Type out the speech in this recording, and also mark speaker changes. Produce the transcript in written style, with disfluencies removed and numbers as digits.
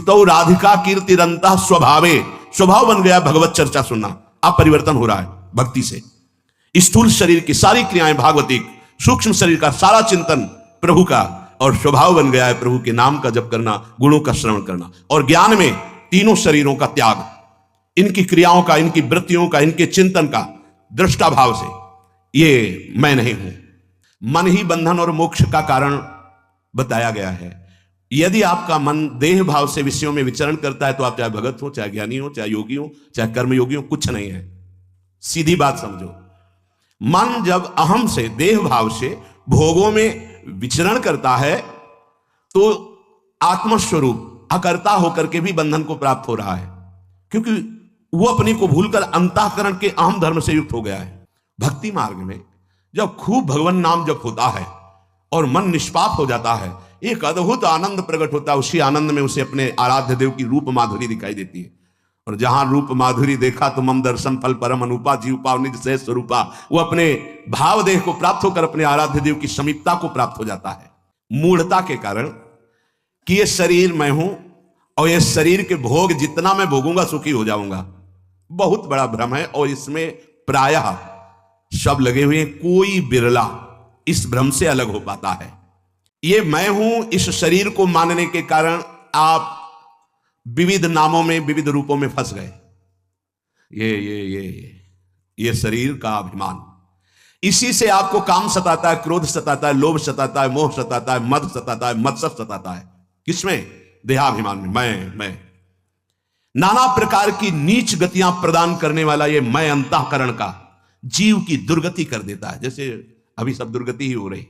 Speaker 1: श्रुतौ राधिका कीर्तिरंतः स्वभावे, स्वभाव बन गया भगवत चर्चा सुनना। अब परिवर्तन हो रहा है भक्ति से। स्थूल शरीर की सारी क्रियाएं भागवतिक, सूक्ष्म शरीर का सारा चिंतन प्रभु का, और स्वभाव बन गया है प्रभु के नाम का जप करना, गुणों का श्रवण करना। और ज्ञान में तीनों शरीरों का त्याग, इनकी क्रियाओं का, इनकी वृत्तियों का, इनके चिंतन का दृष्टा भाव से, ये मैं नहीं हूं। मन ही बंधन और मोक्ष का कारण बताया गया है। यदि आपका मन देह भाव से विषयों में विचरण करता है तो आप चाहे भगत हो, चाहे ज्ञानी हो, चाहे योगी हो, चाहे कर्मयोगी हो, कुछ नहीं है। सीधी बात समझो। मन जब अहम से, देह भाव से भोगों में विचरण करता है तो आत्मस्वरूप अकर्ता होकर के भी बंधन को प्राप्त हो रहा है, क्योंकि वो अपने को भूलकर अंतःकरण के अहम धर्म से युक्त हो गया है। भक्ति मार्ग में जब खूब भगवान नाम जप होता है और मन निष्पाप हो जाता है, एक अद्भुत आनंद प्रकट होता है। उसी आनंद में उसे अपने आराध्य देव की रूप माधुरी दिखाई देती है। और जहां रूप माधुरी देखा तो मम दर्शन फल परम अनुपा जीवपा निज से स्वरूपा, वो अपने भाव देह को प्राप्त होकर अपने आराध्य देव की समीपता को प्राप्त हो जाता है। मूढ़ता के कारण कि ये शरीर मैं हूं और ये शरीर के भोग जितना मैं भोगूंगा सुखी हो जाऊंगा, बहुत बड़ा भ्रम है। और इसमें प्रायः सब लगे हुए हैं, कोई बिरला इस भ्रम से अलग हो पाता है। ये मैं हूं इस शरीर को मानने के कारण आप विविध नामों में, विविध रूपों में फंस गए। ये शरीर का अभिमान, इसी से आपको काम सताता है, क्रोध सताता है, लोभ सताता है, मोह सताता है, मद सताता है, मत्सर सताता है। किसमें? देहाभिमान में। मैं नाना प्रकार की नीच गतियां प्रदान करने वाला ये मैं अंतःकरण का जीव की दुर्गति कर देता है। जैसे अभी सब दुर्गति ही हो रही।